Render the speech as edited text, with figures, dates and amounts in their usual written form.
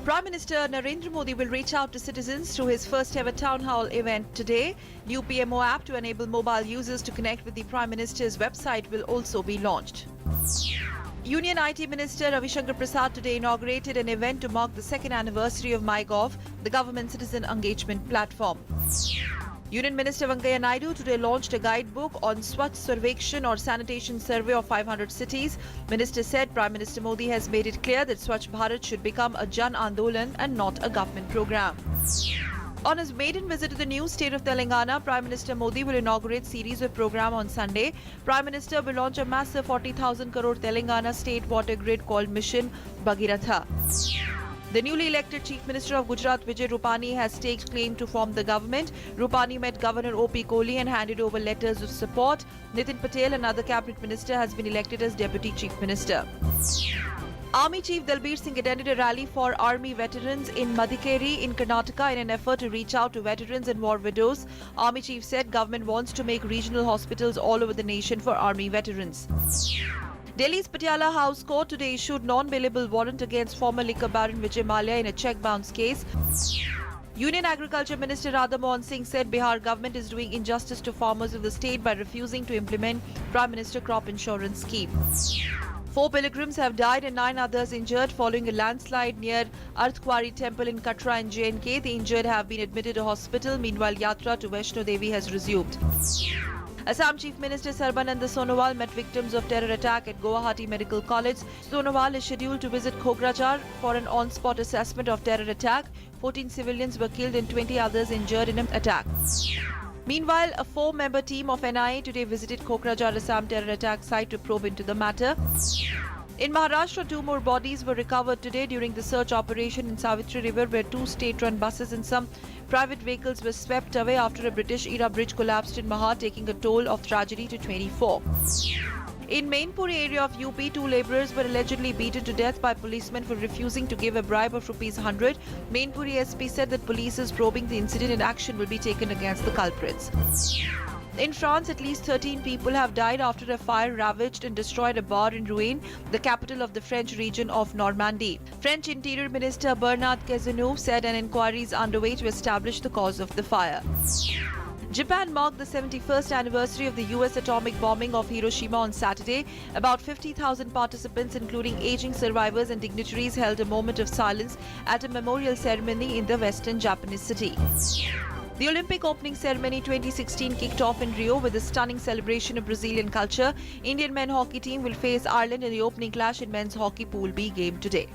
Prime Minister Narendra Modi will reach out to citizens through his first ever town hall event today. New PMO app to enable mobile users to connect with the Prime Minister's website will also be launched. Union IT Minister Ravi Shankar Prasad today inaugurated an event to mark the second anniversary of MyGov, the government citizen engagement platform. Union Minister Venkaiah Naidu today launched a guidebook on Swachh Sarvekshan or sanitation survey of 500 cities. Minister said Prime Minister Modi has made it clear that Swachh Bharat should become a Jan Andolan and not a government program. On his maiden visit to the new state of Telangana, Prime Minister Modi will inaugurate series of program on Sunday. Prime Minister will launch a massive 40,000 crore Telangana state water grid called Mission Bhagiratha. The newly elected Chief Minister of Gujarat, Vijay Rupani, has staked claim to form the government. Rupani met Governor O.P. Kohli and handed over letters of support. Nitin Patel, another cabinet minister, has been elected as Deputy Chief Minister. Army Chief Dalbir Singh attended a rally for army veterans in Madikeri in Karnataka in an effort to reach out to veterans and war widows. Army Chief said government wants to make regional hospitals all over the nation for army veterans. Delhi's Patiala House Court today issued non-bailable warrant against former liquor baron Vijay Mallya in a cheque bounce case. Union Agriculture Minister Radha Mohan Singh said Bihar government is doing injustice to farmers of the state by refusing to implement Prime Minister Crop Insurance Scheme. 4 pilgrims have died and 9 others injured following a landslide near Arthkwari Temple in Katra and J&K. The injured have been admitted to hospital. Meanwhile, Yatra to Vaishno Devi has resumed. Assam Chief Minister Sarbananda Sonowal met victims of terror attack at Guwahati Medical College. Sonowal is scheduled to visit Kokrajhar for an on-spot assessment of terror attack. 14 civilians were killed and 20 others injured in an attack. Meanwhile, a 4-member team of NIA today visited Kokrajhar Assam terror attack site to probe into the matter. In Maharashtra, 2 more bodies were recovered today during the search operation in Savitri River, where 2 state-run buses and some private vehicles were swept away after a British-era bridge collapsed in Maha, taking a toll of tragedy to 24. In Mainpuri area of UP, 2 labourers were allegedly beaten to death by policemen for refusing to give a bribe of ₹100. Mainpuri SP said that police is probing the incident and action will be taken against the culprits. In France, at least 13 people have died after a fire ravaged and destroyed a bar in Rouen, the capital of the French region of Normandy. French Interior Minister Bernard Cazeneuve said an inquiry is underway to establish the cause of the fire. Japan marked the 71st anniversary of the US atomic bombing of Hiroshima on Saturday. About 50,000 participants, including aging survivors and dignitaries, held a moment of silence at a memorial ceremony in the western Japanese city. The Olympic opening ceremony 2016 kicked off in Rio with a stunning celebration of Brazilian culture. Indian men hockey team will face Ireland in the opening clash in men's hockey Pool B game today.